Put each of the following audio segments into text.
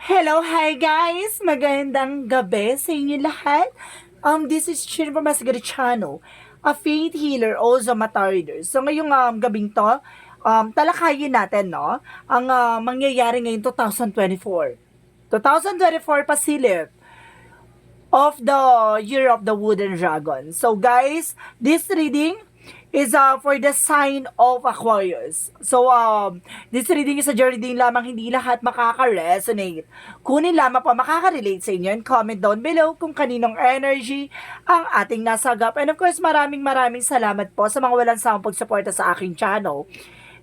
Hello, hi guys! Magandang gabi sa inyo lahat. This is Chin from Masagari Channel, a faith healer, also mata reader. So ngayong gabing to, talakayin natin, no? Ang mangyayari ngayong 2024. 2024 pasilip of the Year of the Wooden Dragon. So guys, this reading is for the sign of Aquarius. So this reading is a reading lamang, hindi lahat makaka-resonate. Kunin lamang po makaka-relate sa inyo and comment down below kung kaninong energy ang ating nasagap. And of course, maraming salamat po sa mga walang sawang pagsuporta sa aking channel.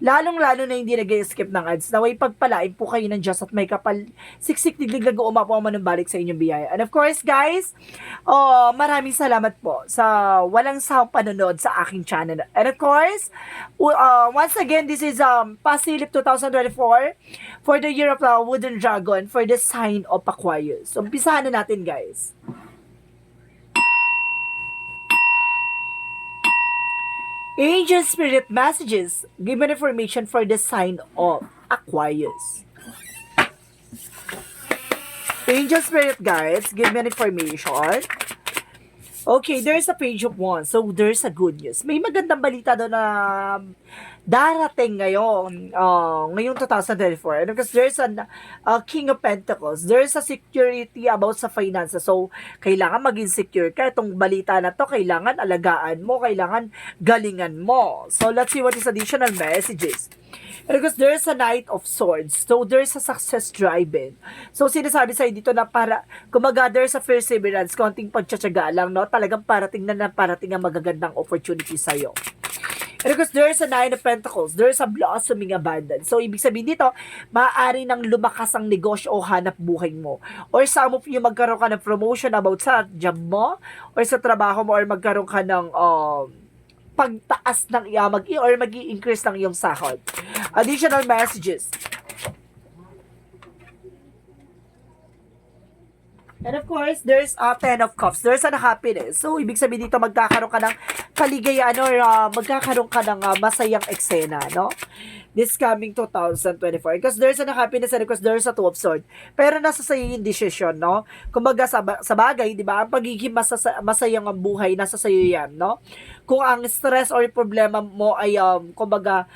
Lalong-lalo na hindi nag-skip ng ads. Naway pagpalain po kayo ng Diyos at may kapal siksik diglig umapo manumbalik sa inyong biyaya. And of course, guys, maraming salamat po sa walang sawang panonood sa aking channel. And of course, once again, this is Pasilip 2024 for the Year of the Wooden Dragon for the sign of Aquarius. So, umpisahan na natin, guys. Angel Spirit Messages, given information for the sign of Aquarius. Angel Spirit Guides, give me information. Okay, there's a page of one. So, there's a good news. May magandang balita doon na darating ngayong 2024. And because there's a King of Pentacles, there's a security about sa finances. So, kailangan maging secure ka. Itong balita na to, kailangan alagaan mo, kailangan galingan mo. So, let's see what is additional messages. And because there's a Knight of Swords. So, there's a success driven. So, sinasabi sa'yo dito na para, kumaga, there's a perseverance, konting pagtsatsaga lang, no? Talagang parating ang magagandang opportunity sa'yo. And because there's a Nine of Pentacles, there's a blossoming abundance. So, ibig sabihin dito, maaari nang lumakas ang negosyo o hanap buhay mo. Or some of you, magkaroon ka ng promotion about sa job mo, or sa trabaho mo, or magkaroon ka ng pagtaas ng or mag-i-increase ng iyong sahod. Additional messages. And of course, there's a Ten of Cups. There's a happiness. So, ibig sabihin dito, magkakaroon ka ng kaligayaan or magkakaroon ka ng masayang eksena, no? This coming 2024. Because there's a happiness and because there's a Two of Swords. Pero nasa sa'yo yung decision, no? Kumbaga sa bagay, di ba? Ang pagiging masayang ang buhay, nasa sa'yo yan, no? Kung ang stress or problema mo ay, kumbaga,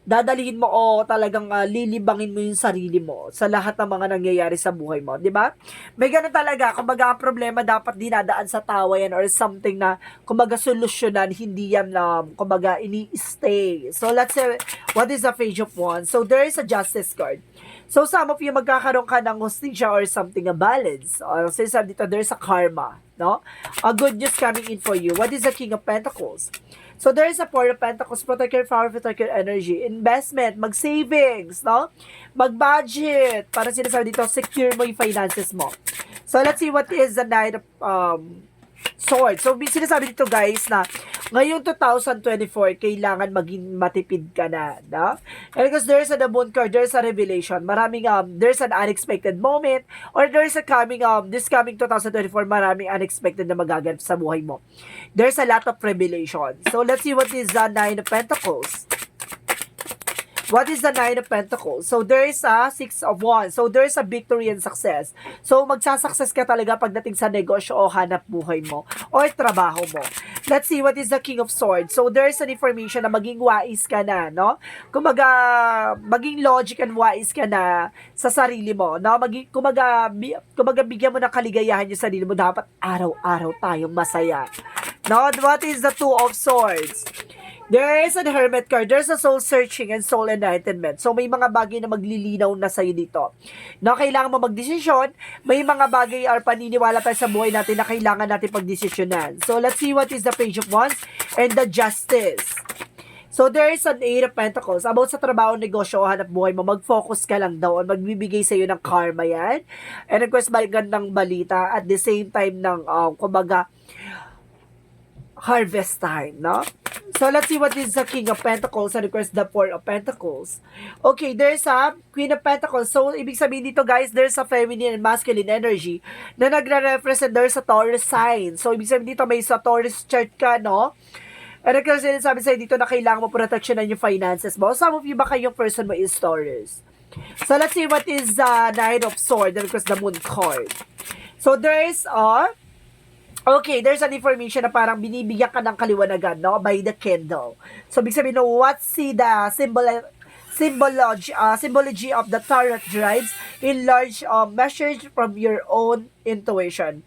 dadalhin mo o talagang lilibangin mo yung sarili mo sa lahat ng mga nangyayari sa buhay mo, di ba? May ganun talaga, kumbaga ang problema dapat dinadaan sa tawayan or something na kumbaga solusyonan, hindi yan kumbaga ini-stay. So let's say, what is the Page of Wands? So there is a Justice card. So some of you magkakaroon ka ng hostility or something, a balance. Or since dito, there's a karma, no? A good news coming in for you. What is the King of Pentacles? So, there is a Four of Pentacles, protect your power, protect your energy, investment, mag-savings, no? Mag-budget, para sinasabi dito, secure mo yung finances mo. So, let's see what is the Knight of Swords. So, sinasabi dito guys na ngayong 2024, kailangan maging matipid ka na, no? And because there's a Moon card, there's a revelation, maraming, there's an unexpected moment, or there's a coming, this coming 2024, maraming unexpected na magaganap sa buhay mo. There's a lot of revelation. So, let's see what is the Nine of Pentacles. What is the Nine of Pentacles? So, there is a Six of Wands. So, there is a victory and success. So, magsasuccess ka talaga pagdating sa negosyo o hanap buhay mo or trabaho mo. Let's see what is the King of Swords. So, there is an information na maging wais ka na, no? Kumaga, maging logic and wise ka na sa sarili mo, no? Kumaga, bigyan mo ng kaligayahan yung sarili mo. Dapat araw-araw tayong masaya. No? What is the Two of Swords? There is a Hermit card. There's a soul searching and soul enlightenment. So, may mga bagay na maglilinaw na sa'yo dito. Na kailangan mo magdesisyon. May mga bagay or paniniwala tayo sa buhay natin na kailangan natin pagdesisyonan. So, let's see what is the Page of Wands and the Justice. So, there is an Eight of Pentacles. About sa trabaho, negosyo, o hanap buhay mo, mag-focus ka lang daw. Magbibigay sa'yo ng karma yan. And of course, magandang balita. At the same time ng, kumbaga, harvest time, no? So, let's see what is the King of Pentacles and of course the Four of Pentacles. Okay, there's a Queen of Pentacles. So, ibig sabihin dito guys, there's a feminine and masculine energy na nagre-represent, there's a Taurus sign. So, ibig sabihin dito may sa Taurus chart ka, no? And kasi sabi sa'yo dito na kailangan mo proteksyonan yung finances mo. Some of you baka yung person mo is Taurus. So, let's see what is Nine of Swords, and of course, the Moon card. So, there's okay, there's an information na parang binibigyan ka ng kaliwanagan, no? By the candle. So, big sabihin, no, what's the symbology of the tarot drives in large measures from your own intuition.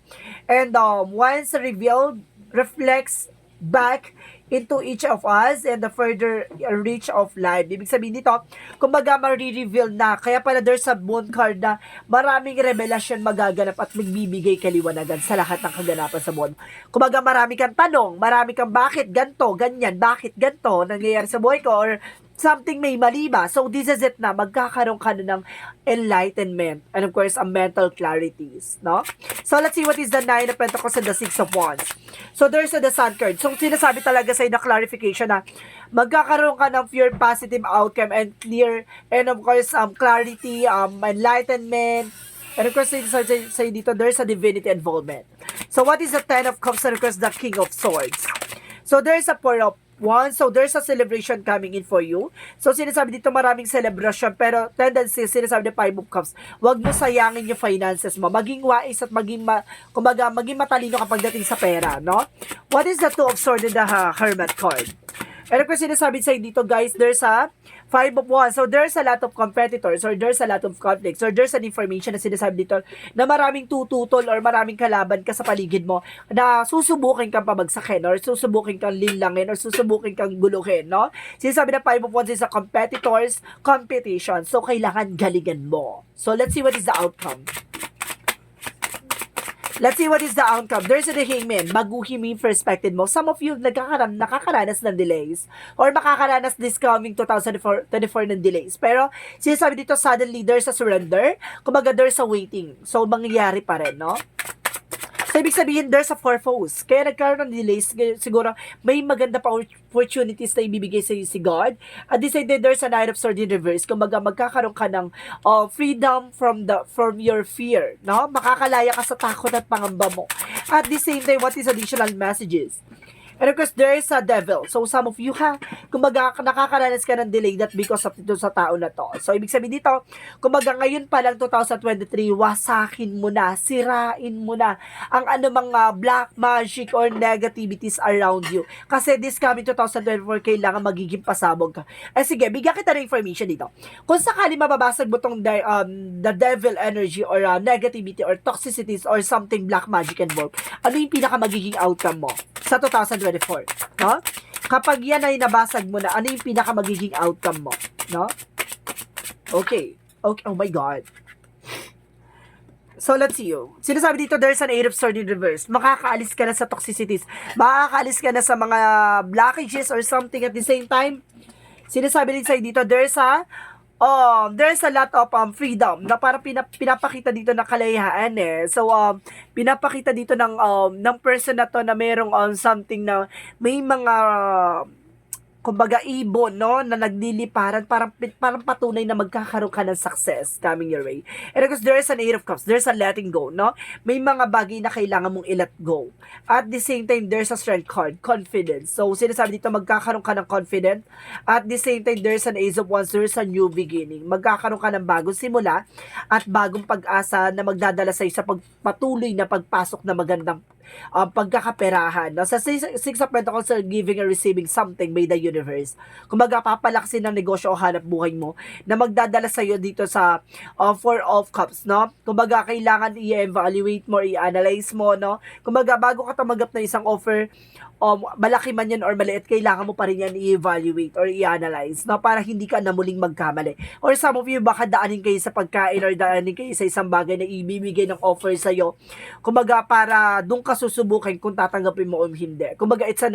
And once revealed, reflects back into each of us and the further reach of life. Ibig sabihin dito, kumbaga marireveal na, kaya pala there's a moon card na maraming revelasyon magaganap at magbibigay kaliwanagan sa lahat ng kaganapan sa buhay. Kumbaga marami kang tanong, marami kang bakit ganto, ganyan, bakit ganto nangyayari sa buhay ko, or something may mali ba? So, this is it na. Magkakaroon ka na ng enlightenment. And of course, a mental clarities. No? So, let's see what is the Nine of Pentacles and the Six of Wands. So, there's the Sun card. So, sinasabi talaga sa'yo na clarification na magkakaroon ka ng pure positive outcome and clear, and of course, clarity, enlightenment. And of course, sa'yo dito, there's a divinity involvement. So, what is the Ten of Cups and of course, the King of Swords? So, there's a Four of One, so there's a celebration coming in for you. So, sinasabi dito maraming celebration, pero tendency, sinasabi ni Five of Cups, huwag mo sayangin yung finances mo. Maging wise at maging matalino kapag dating sa pera, no? What is the Two of Swords in the Hermit card? And of course, sinasabi sa'yo dito, guys, there's a Five of Wands. So, there's a lot of competitors or there's a lot of conflicts or there's an information na sinasabi dito na maraming tututol or maraming kalaban ka sa paligid mo na susubukin kang pabagsakin or susubukin kang linlangin or susubukin kang guluhin, no? Sinasabi na Five of Wands is a competitors, competition. So, kailangan galingan mo. So, let's see what is the outcome. Let's see what is the outcome. There's the Hangman. Baguhin mo yung perspective mo. Some of you nakakaranas ng delays or makakaranas this coming 2024 ng delays. Pero, sinasabi dito, suddenly, there's a surrender. Kumbaga, there's a waiting. So, mangyayari pa rin, no? So, ibig sabihin, there's a purpose. Kaya nagkaroon ng delays, siguro may maganda pa opportunities na ibibigay sa si God. At the same time, there's a Nine of Swords in reverse. Kumbaga, magkakaroon ka ng freedom from your fear. No? Makakalaya ka sa takot at pangamba mo. At the same time, what is additional messages? And of course, there is a devil. So, some of you kumbaga, nakakaranas ka ng delay that because of ito sa tao na to. So, ibig sabihin dito, kumbaga, ngayon pa lang 2023, wasakin mo na, sirain mo na ang anumang black magic or negativities around you. Kasi this coming 2024, kailangan magiging pasabog ka. Sige, bigyan kita ng information dito. Kung sakali mababasag mo tong the devil energy or negativity or toxicities or something black magic involved, ano yung pinaka magiging outcome mo sa 2024, no? Kapag yan ay nabasag mo na, ano yung pinaka magiging outcome mo, no? Okay. Oh my God. So, let's see you. Sinasabi dito, there's an Eight of Swords in reverse. Makakaalis ka na sa toxicities. Makakaalis ka na sa mga blockages or something at the same time. Sinasabi din sa'yo dito, there's a lot of freedom na parang pinapakita dito na kalayaan eh. So, pinapakita dito ng person na to na merong something na may mga kumbaga ibon, no, na nagliliparan, parang patunay na magkakaroon ka ng success coming your way. And of course, there is an Eight of Cups, there's a letting go, no? May mga bagay na kailangan mong i-let go. At the same time, there's a Strength card, confidence. So, sinasabi dito, magkakaroon ka ng confident. At the same time, there's an Ace of Wands, there's a new beginning. Magkakaroon ka ng bagong simula at bagong pag-asa na magdadala sa'yo sa patuloy na pagpasok na magandang pagkakaperahan. No? Sa Six of Pentacles, giving and receiving something by the universe. Kumbaga, papalaksin ng negosyo o hanap buhay mo na magdadala sa iyo dito sa Four of Cups, no? Kumbaga, kailangan i-evaluate mo, i-analyze mo, no? Kumbaga, bago ka tumanggap ng isang offer, malaki man yan or maliit, kailangan mo pa rin yan i-evaluate or i-analyze, no? Para hindi ka na muling magkamali. Or some of you, baka daanin kayo sa pagkain or daanin kayo sa isang bagay na ibibigay ng offer sa iyo. Kumbaga, para doon ka susubukin kung tatanggapin mo o hindi. Kumbaga, it's a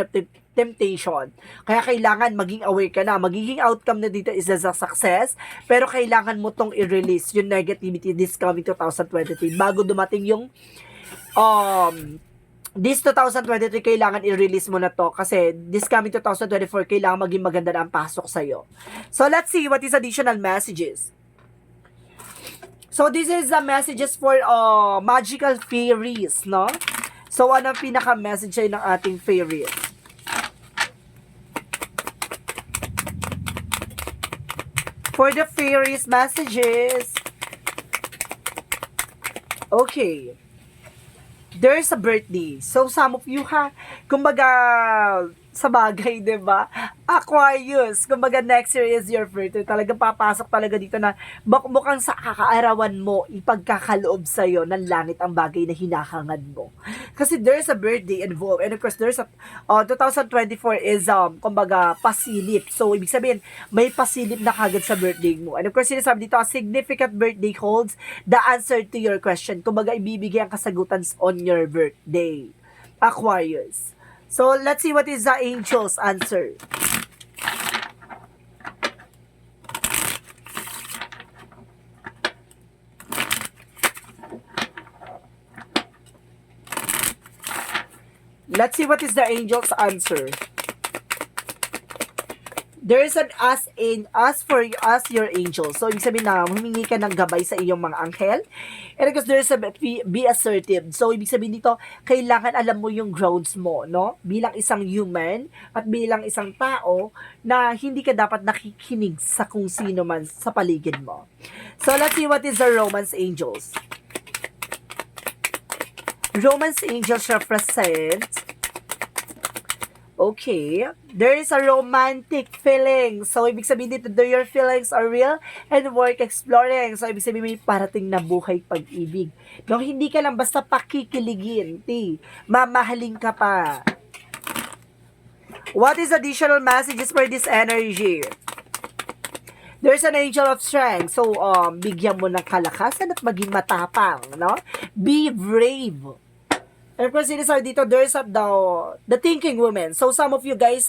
temptation. Kaya kailangan maging aware ka na. Magiging outcome na dito is a success, pero kailangan mo tong i-release yung negativity this coming 2023 bago dumating yung this 2023, kailangan i-release mo na to kasi this coming 2024, kailangan maging maganda na ang pasok sa'yo. So, let's see what is additional messages. So, this is the messages for magical fairies, no? So, ano ang pinaka-message ay ng ating fairies? For the fairies messages. Okay. There's a birthday. So, some of you kumbaga, sa bagay, 'di ba? Aquarius, kumbaga next year is your birthday. Talagang papasok talaga dito na mukhang sa kakaarawan mo, ipagkakaloob sa'yo ng langit ang bagay na hinahangad mo. Kasi there's a birthday involved. And of course, there's a 2024 is kumbaga pasilip. So ibig sabihin, may pasilip na kagad sa birthday mo. And of course, sinasabi dito, a significant birthday holds the answer to your question. Kumbaga ibibigay ang kasagutan on your birthday. Aquarius. So, let's see what is the angel's answer. Let's see what is the angel's answer. There is an ask your angel. So, ibig sabihin na humingi ka ng gabay sa iyong mga anghel. And because there is a be assertive. So, ibig sabihin dito, kailangan alam mo yung grounds mo, no? Bilang isang human at bilang isang tao na hindi ka dapat nakikinig sa kung sino man sa paligid mo. So, let's see what is the romance angels. Romance angels represent okay, there is a romantic feeling. So, ibig sabihin dito, your feelings are real and worth exploring. So, ibig sabihin may parating na buhay pag-ibig. No, hindi ka lang basta pakikiligin, mamahalin ka pa. What is additional messages for this energy? There's an angel of strength. So, bigyan mo ng kalakasan at maging matapang, no? Be brave. And of course, sinasabi dito, there's the thinking woman. So, some of you guys,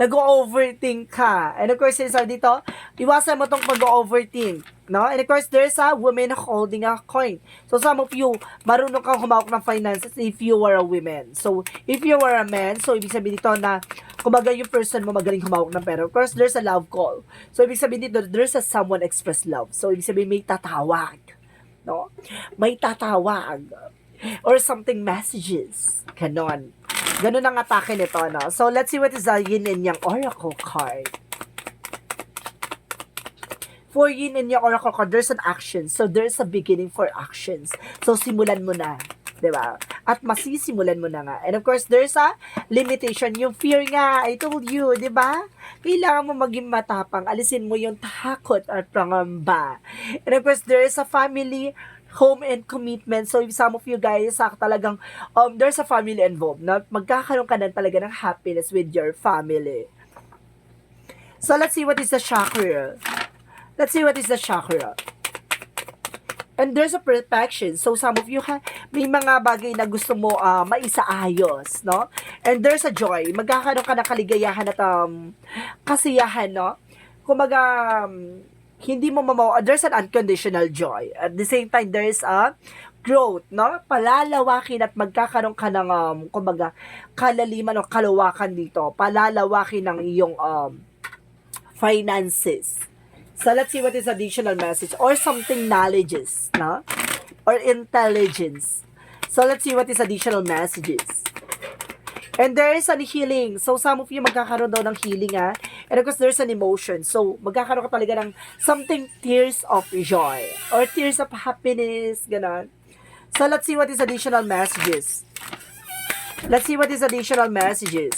nag-overthink ka. And of course, sinasabi dito, iwasan mo tong pag-overthink. No? And of course, there's a woman holding a coin. So, some of you, marunong kang humawak ng finances if you are a woman. So, if you are a man, so, ibig sabihin dito na, kumbaga yung person mo magaling humawak ng pera. Of course, there's a love call. So, ibig sabihin dito, there's a someone express love. So, ibig sabihin, may tatawag. No? May tatawag. Or something messages. Ganon. Ganon ang atake nito, no? So, let's see what is the yin and yang oracle card. For yin and yang oracle card, there's an action. So, there's a beginning for actions. So, simulan mo na. Diba? At masisimulan mo na nga. And of course, there's a limitation. Yung fear nga, I told you, diba? Kailangan mo maging matapang. Alisin mo yung takot at pangamba. And of course, there is a family home and commitment. So, if some of you guys, talagang, there's a family involved, na magkakaroon ka na talaga ng happiness with your family. So, let's see what is the chakra. Let's see what is the chakra. And there's a perfection. So, some of you, may mga bagay na gusto mo maisaayos, no? And there's a joy. Magkakaroon ka ng kaligayahan at kasiyahan, no? Kumbaga, hindi mo there's an unconditional joy. At the same time, there's a growth, no? Palalawakin at magkakaroon ka ng, kumbaga, kalaliman o kalawakan dito. Palalawakin ng iyong finances. So, let's see what is additional message. Or something knowledges, no? Or intelligence. So, let's see what is additional messages. And there is an healing. So, some of you magkakaroon daw ng healing, And of course, there's an emotion. So, magkakaroon ka talaga ng something tears of joy. Or tears of happiness, gano'n. So, let's see what is additional messages. Let's see what is additional messages.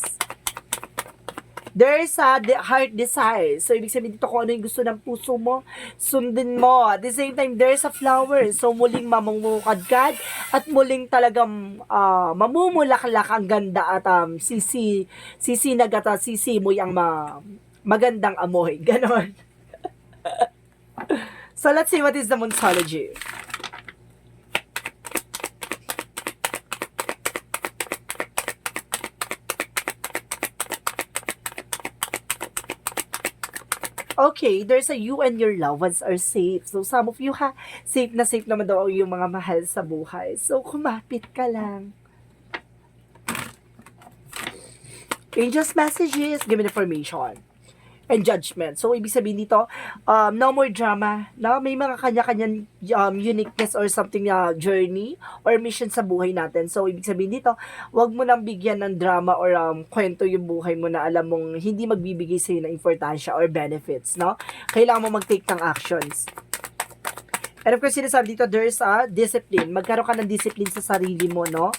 There is a heart desire. So, ibig sabihin dito kung ano yung gusto ng puso mo, sundin mo. At the same time, there is a flower. So, muling mamumukadkad at muling talagang mamumulaklak ang ganda at sisinag at sisimoy ang magandang amoy. Ganon. So, let's see what is the Moonology. Okay, there's a you and your loved ones are safe. So, some of you safe na safe naman daw yung mga mahal sa buhay. So, kumapit ka lang. Angels messages, give me information. and judgment. So, ibig sabihin dito, no more drama, no? May mga kanya-kanyang uniqueness or something journey or mission sa buhay natin. So, ibig sabihin dito, wag mo nang bigyan ng drama or kwento yung buhay mo na alam mong hindi magbibigay sa'yo ng importansya or benefits, no? Kailangan mo mag-take ng actions. And of course, sinasabi dito, there's a discipline. Magkaroon ka ng discipline sa sarili mo, no?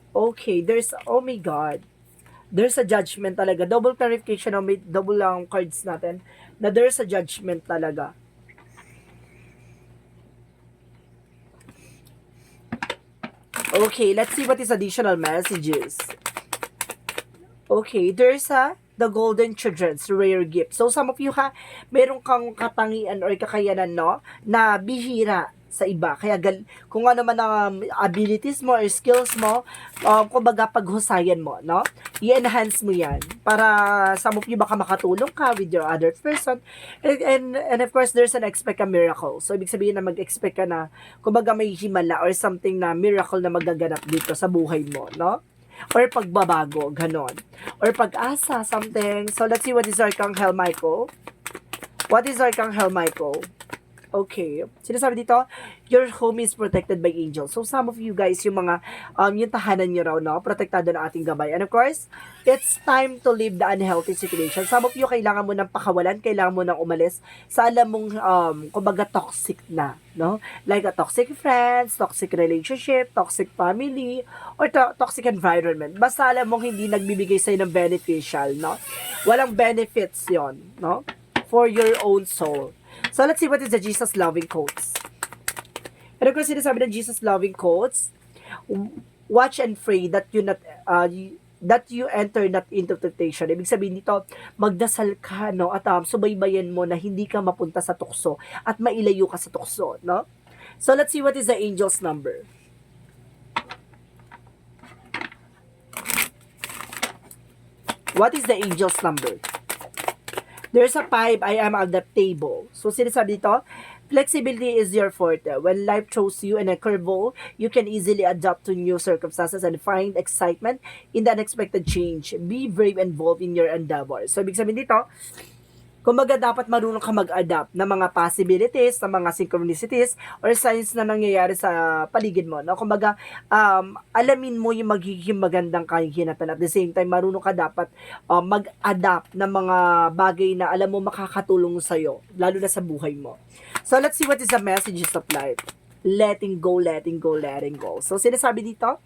Okay, oh my God. There's a judgment talaga. Double clarification, may double lang cards natin, na there's a judgment talaga. Okay, let's see what is additional messages. Okay, there's the golden children's rare gift. So, some of you meron kang katangian or kakayanan, no, na bihira sa iba. Kaya kung ano man ang abilities mo or skills mo, kumbaga paghusayan mo, no? I-enhance mo yan para some of you baka makatulong ka with your other person. And of course, there's an expect a miracle. So, ibig sabihin na mag-expect ka na kumbaga may himala or something na miracle na magaganap dito sa buhay mo, no? Or pagbabago, ganon. Or pag-asa, something. So, let's see what is Archangel Michael. What is Archangel Michael? Okay. Sinasabi dito, your home is protected by angels. So, some of you guys, yung mga, yung tahanan nyo raw, no? Protektado ng ating gabay. And of course, it's time to leave the unhealthy situation. Some of you, kailangan mo ng pakawalan, kailangan mo ng umalis sa alam mong, kumbaga, toxic na, no? Like a toxic friends, toxic relationship, toxic family, or toxic environment. Basta alam mong hindi nagbibigay sa'yo ng beneficial, no? Walang benefits yon, no? For your own soul. So, let's see what is the Jesus-loving quotes. And of course, sinasabi ng Jesus-loving quotes, watch and pray that you enter not into temptation. Ibig sabihin dito, magdasal ka, no? At subaybayan mo na hindi ka mapunta sa tukso at mailayo ka sa tukso, no? So, let's see what is the angel's number. What is the angel's number? There's a 5, I am adaptable. So, sinasabi dito, flexibility is your forte. When life throws you in a curveball, you can easily adapt to new circumstances and find excitement in the unexpected change. Be brave and bold in your endeavors. So, ibig sabihin dito, kumbaga dapat marunong ka mag-adapt ng mga possibilities, ng mga synchronicities, or signs na nangyayari sa paligid mo. No? Kumbaga, alamin mo yung magiging magandang kahinatan. At the same time, marunong ka dapat mag-adapt ng mga bagay na alam mo makakatulong sa'yo, lalo na sa buhay mo. So, let's see what is the messages of life. Letting go, letting go, letting go. So, sinasabi dito,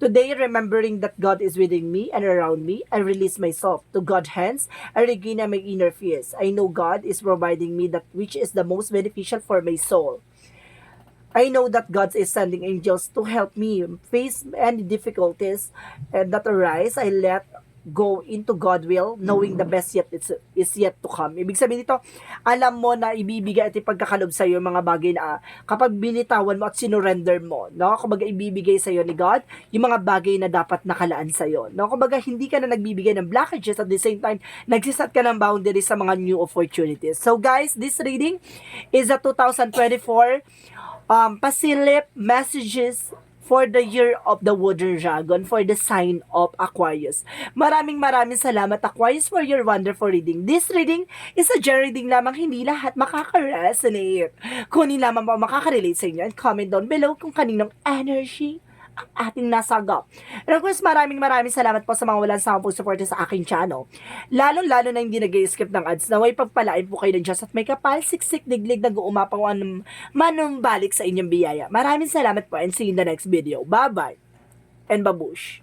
today, remembering that God is within me and around me, I release myself to God's hands. I regain my inner peace. I know God is providing me that which is the most beneficial for my soul. I know that God is sending angels to help me face any difficulties that arise. I let go into God will, knowing the best yet is yet to come. Ibig sabihin nito, alam mo na ibibigay at ipagkakalob sa iyo mga bagay na kapag binitawan mo at sinurrender mo, no? Kumbaga ibibigay sa iyo ni God yung mga bagay na dapat nakalaan sa iyo, no? Kumbaga hindi ka na nagbibigay ng blockages, at the same time nagsisat ka ng boundaries sa mga new opportunities. So guys, this reading is a 2024 pasilip messages for the year of the wooden dragon, for the sign of Aquarius. Maraming salamat, Aquarius, for your wonderful reading. This reading is a general reading lamang, hindi lahat makaka-resonate. Kung hindi lamang po makaka-relate sa inyo, and comment down below kung kaninong energy ang ating nasagap. And of course, maraming salamat po sa mga walang sawang pag-support sa aking channel. Lalo na hindi nag-skip ng ads, naway pagpalain po kayo ng Diyos at may kapal, siksik, diglig, nag-uumapaw manumbalik sa inyong biyaya. Maraming salamat po and see you in the next video. Bye-bye and babush!